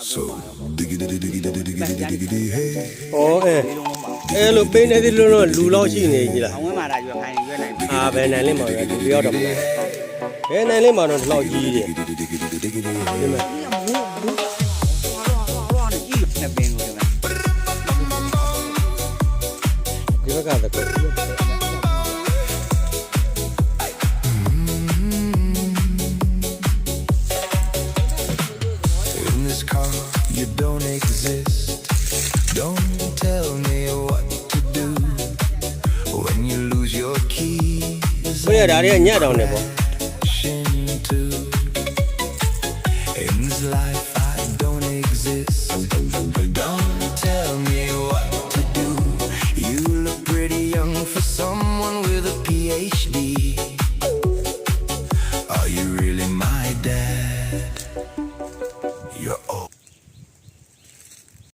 So diggy diggy diggy diggy diggy diggy diggy hey အဲ့လိုပေးနေသေးလို့လူလောက်ရှိနေကြီးလား အောင်ဝဲမှာဒါရွယ်ခိုင်းရွယ်နိုင်ပြီ ဘယ်နိုင်လိမ့်မှာလဲလူတယောက်တော့မနိုင်ဘယ်နိုင်လိမ့်မှာတော့ဒီလောက်ကြီးတယ် diggy diggy diggy diggy ဒီမှာ နှစ်ပင်ကိုဒီမှာ ဒီဘက်ကတကော In this car you don't exist don't tell me what to do when you lose your keys ဘယ်ရဒါတွေကညက်တောင်နေပေါ့